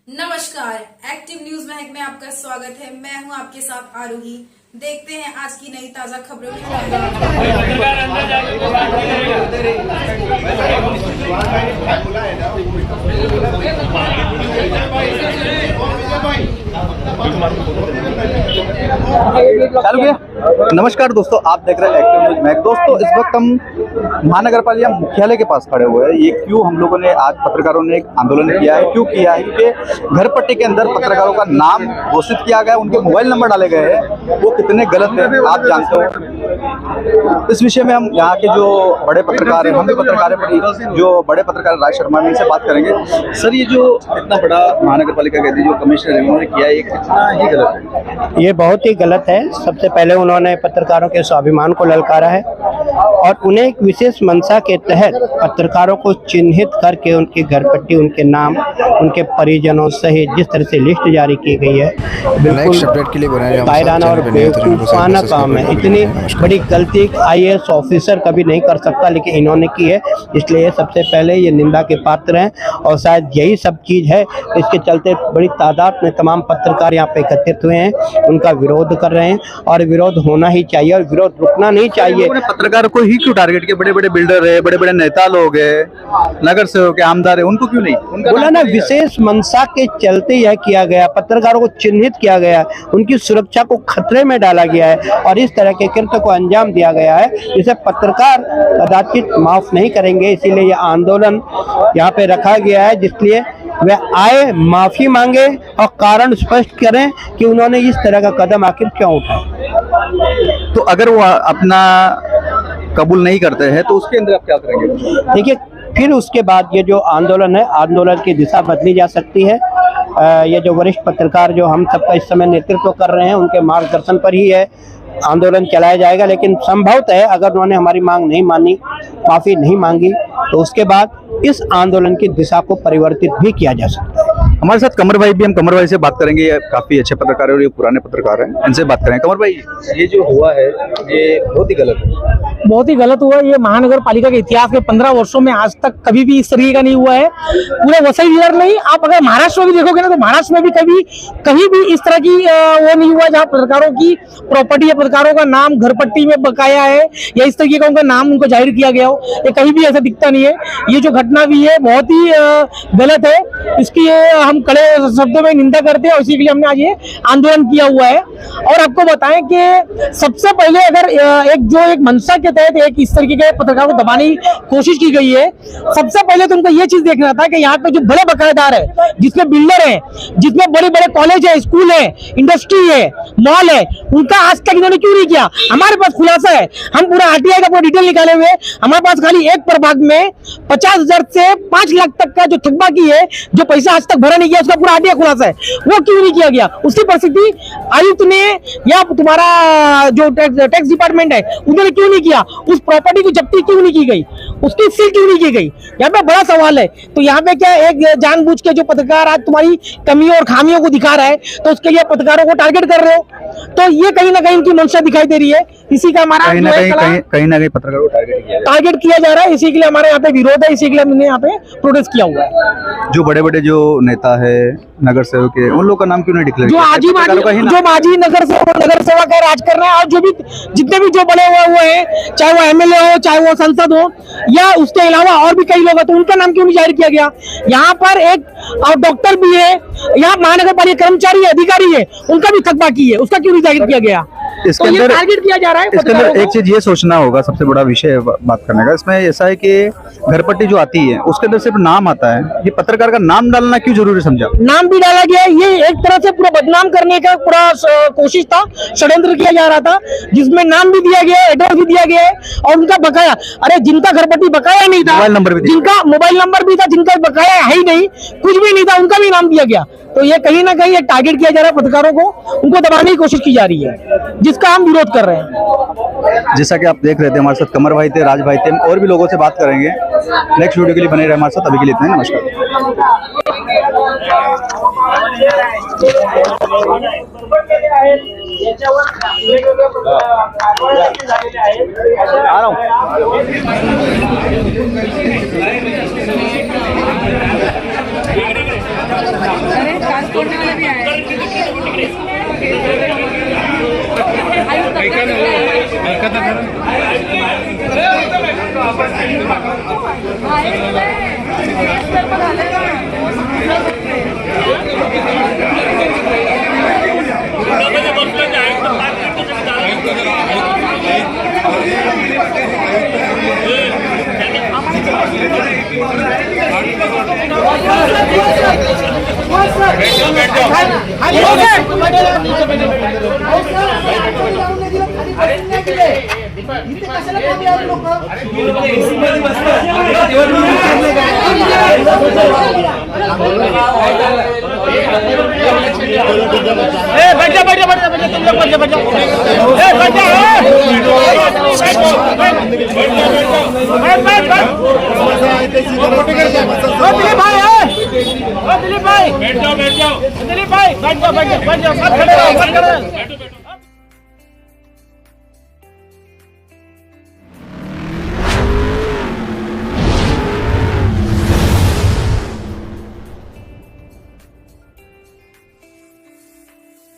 नमस्कार, active news महक में आपका स्वागत है। मैं हूं आपके साथ आरोही। देखते हैं आज की नई ताजा खबरों नमस्कार दोस्तों, आप देख रहे हैं एक्टिव न्यूज महक। दोस्तों, इस वक्त हम महानगर पालिका मुख्यालय के पास खड़े हुए हैं। ये क्यों हम लोगों ने आज पत्रकारों ने एक आंदोलन किया है, क्यों किया है? क्योंकि घर पट्टी के अंदर पत्रकारों का नाम घोषित किया गया, उनके मोबाइल नंबर डाले गए हैं, वो कितने गलत है आप जानते हो। इस विषय में हम यहाँ के जो बड़े पत्रकार हैं, हम भी पत्रकार हैं, जो बड़े पत्रकार राज शर्मा ने इनसे बात करेंगे। सर, ये जो इतना बड़ा महानगर पालिका कहती है जो कमिश्नर है उन्होंने किया है, ये कितना ही गलत है? ये बहुत ही गलत है। सबसे पहले उन्होंने पत्रकारों के स्वाभिमान को ललकारा है और उन्हें एक विशेष मंशा के तहत पत्रकारों को चिन्हित करके उनकी घर पट्टी, उनके नाम, उनके परिजनों सहित जिस तरह से लिस्ट जारी की गई है, बिल्कुल कायराना और बेवकूफाना काम है। इतनी बड़ी गलती IAS ऑफिसर कभी नहीं कर सकता, लेकिन इन्होंने की है, इसलिए सबसे पहले ये निंदा के पात्र हैं। और शायद यही सब चीज़ है, इसके चलते बड़ी तादाद में तमाम पत्रकार यहाँ पे एकत्रित हुए हैं, उनका विरोध कर रहे हैं और विरोध होना ही चाहिए और विरोध रुकना नहीं चाहिए। पत्रकार को ही क्यों टारगेट किया? बड़े बड़े बिल्डर है, बड़े बड़े नेता लोग है, नगर सेवक है, आमदार है, उनको क्यों नहीं? बोला ना, विशेष मंशा के चलते यह किया गया, पत्रकारों को चिन्हित किया गया, उनकी सुरक्षा को खतरे में डाला गया है और इस तरह के कृत्य को अंजाम दिया गया है, जिसे पत्रकार कदाचित माफ नहीं करेंगे। इसीलिए यह आंदोलन यहाँ पे रखा गया है, जिसलिए वे आए, माफी मांगे और कारण स्पष्ट करें कि उन्होंने इस तरह का कदम आखिर क्यों उठाया। तो अगर वो अपना कबूल नहीं करते हैं तो उसके अंदर आप क्या करेंगे? देखिए, फिर उसके बाद ये जो आंदोलन है, आंदोलन की दिशा बदली जा सकती है। ये जो वरिष्ठ पत्रकार जो हम सबका इस समय नेतृत्व कर रहे हैं, उनके मार्गदर्शन पर ही है आंदोलन चलाया जाएगा। लेकिन संभवतः है अगर उन्होंने हमारी मांग नहीं मानी, माफ़ी नहीं मांगी, तो उसके बाद इस आंदोलन की दिशा को परिवर्तित भी किया जा सकता है। हमारे साथ कमर भाई भी, हम कमर भाई से बात करेंगे। ये काफी अच्छे पत्रकार है और ये पुराने पत्रकार हैं, इनसे बात करें। कमर भाई, ये जो हुआ है ये बहुत ही गलत है। बहुत ही गलत हुआ। ये महानगर पालिका के इतिहास के 15 वर्षों में आज तक कभी भी इस तरीके का नहीं हुआ है। पूरे वसई जिले नहीं, आप अगर महाराष्ट्र में भी देखोगे ना, तो महाराष्ट्र में भी कहीं भी इस तरह की वो नहीं हुआ जहाँ पत्रकारों की प्रॉपर्टी या पत्रकारों का नाम घर पट्टी में बकाया है या इस तरीके का उनका नाम उनको जाहिर किया गया हो। ये कहीं भी ऐसा दिखता नहीं है। ये जो घटना भी है बहुत ही गलत है। इसकी हम कड़े शब्दों में निंदा करते हैं और इसी के लिए हमने आज ये आंदोलन किया हुआ है। और आपको बताएं कि सबसे पहले अगर एक मंशा के तहत एक इस तरीके के पत्रकारों को दबाने की कोशिश की गई है, सबसे पहले तो उनको ये चीज देखना था कि यहाँ पे जो बड़े बकायेदार है, जिसमें बिल्डर है, जिसमें बड़े बड़े कॉलेज है, स्कूल है, इंडस्ट्री है, मॉल है, उनका आज तक इन्होंने क्यों नहीं किया? हमारे पास खुलासा है, हम पूरा RTI का पूरा डिटेल निकाले हुए, हमारे पास खाली एक प्रभाग में 50,000 से 5 लाख तक का जो थकबाकी है, जो पैसा आज तक भरा नहीं गया, उसका पूरा RTI खुलासा है। वो क्यों नहीं किया गया? उसकी परिस्थिति आयुक्त ने या तुम्हारा जो टैक्स डिपार्टमेंट है उन्होंने क्यों नहीं किया? उस प्रॉपर्टी की जब्ती क्यों नहीं की गई? उसकी सील क्यों नहीं की गई? यहाँ पे बड़ा सवाल है। तो यहाँ पे क्या एक जानबूझ के जो पत्रकार आज तुम्हारी कमियों और खामियों को दिखा रहा है, तो उसके लिए पत्रकारों को टारगेट कर रहे हो, तो ये कहीं ना कहीं उनकी मंशा दिखाई दे रही है। इसी का हमारा कहीं ना कहीं पत्रकारों को टारगेट किया जा रहा है। इसी के लिए हमारे यहाँ पे विरोध है, इसी के लिए हमने यहाँ पे प्रोटेस्ट किया हुआ है। जो बड़े बड़े जो नेता है, नगर सेवक है, उन लोग का नाम क्यों नहीं डिक्लेयर किया? जो माजी नगर सेवक है, राज कर रहे हैं, और जो भी जितने भी जो बड़े हुए हैं, चाहे वो MLA हो, चाहे वो सांसद हो, या उसके अलावा और भी कई लोग हैं, तो उनका नाम क्यों नहीं जाहिर किया गया? यहाँ पर एक डॉक्टर भी है, यहाँ महानगर पालिका कर्मचारी है, अधिकारी है, उनका भी थकबाकी है, उसका क्यों नहीं जाहिर किया गया? इसके अंदर टारगेट किया जा रहा है। इसके अंदर एक चीज ये सोचना होगा, सबसे बड़ा विषय बात करने का इसमें ऐसा है कि घर पट्टी जो आती है उसके अंदर सिर्फ नाम आता है। ये पत्रकार का नाम डालना क्यों जरूरी समझा? नाम भी डाला गया, ये एक तरह से पूरा बदनाम करने का पूरा कोशिश था, षड्यंत्र किया जा रहा था, जिसमें नाम भी दिया गया है, एड्रेस भी दिया गया है और उनका बकाया, अरे जिनका घर पट्टी बकाया नहीं था, मोबाइल नंबर भी, जिनका मोबाइल नंबर भी था, जिनका बकाया है ही नहीं, कुछ भी नहीं था, उनका भी नाम दिया गया। तो ये कहीं ना कहीं टारगेट किया जा रहा है पत्रकारों को, उनको दबाने की कोशिश की जा रही है, जिसका हम विरोध कर रहे हैं। जैसा कि आप देख रहे थे, हमारे साथ कमर भाई थे, राज भाई थे, और भी लोगों से बात करेंगे। नेक्स्ट वीडियो के लिए बने रहे हमारे साथ। अभी के लिए इतना ही, नमस्कार। आ रहा हूँ। दिलीप भाई, बैठ जाओ, बैठ जाओ, मत खड़े रहो, मत खड़े रहो।